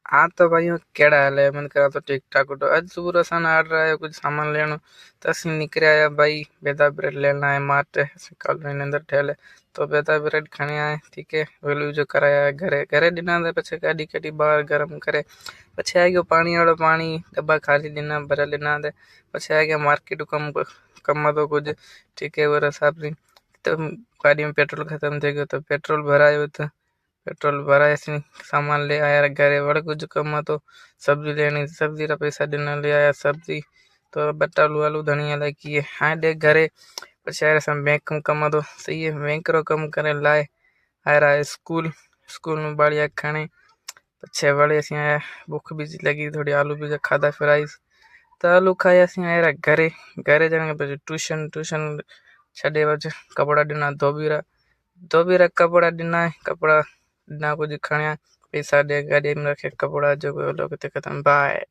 हाँ तो भाई केड़ा हाले मन करा तो ठीक ठाक उठो आज सुबह सन आड़ रहा है कुछ सामान लेनो तो असि निकल आया भाई बेदा ब्रेड लेना है मार्ट कल अंदर ठेले तो बेदा ब्रेड खाने आए ठीक है वेलू जो कराया घरे घरे दिना दे पछे गाड़ी कटी बाहर गरम करे पछे आ गयो पानी वाला पानी डब्बा खाली दिना भरे लेना दे पछे आ गया मार्केट कम तो कुछ ठीक है वो हिसाब से तो गाड़ी में पेट्रोल खत्म थे गयो तो पेट्रोल भरायो तो पेट्रोल भराया से सामान ले आया घरे वड़ कुछ कम तो सब्जी लेनी सब्जी रा पैसा देना ले आया सब्जी तो बटालू आलू धनिया लागी है हाँ दे घरे પછી આરે સમ બેંક કમ તો સહી है बैंक रो कम करे लाए आ रहा है स्कूल स्कूल में बाड़िया खाने पछे वड़े से आया भूख भी लगी थोड़ी आलू भी खादा फ्राइज तो आलू खाया से आया घरे घरे जाने पे ट्यूशन ट्यूशन छड़े वजह कपड़ा देना धोबीरा कपड़ा देना है कपड़ा ना कुछ खाने पैसा दे गाड़ी में रखे कपड़ा जो लोग खत्म बाय।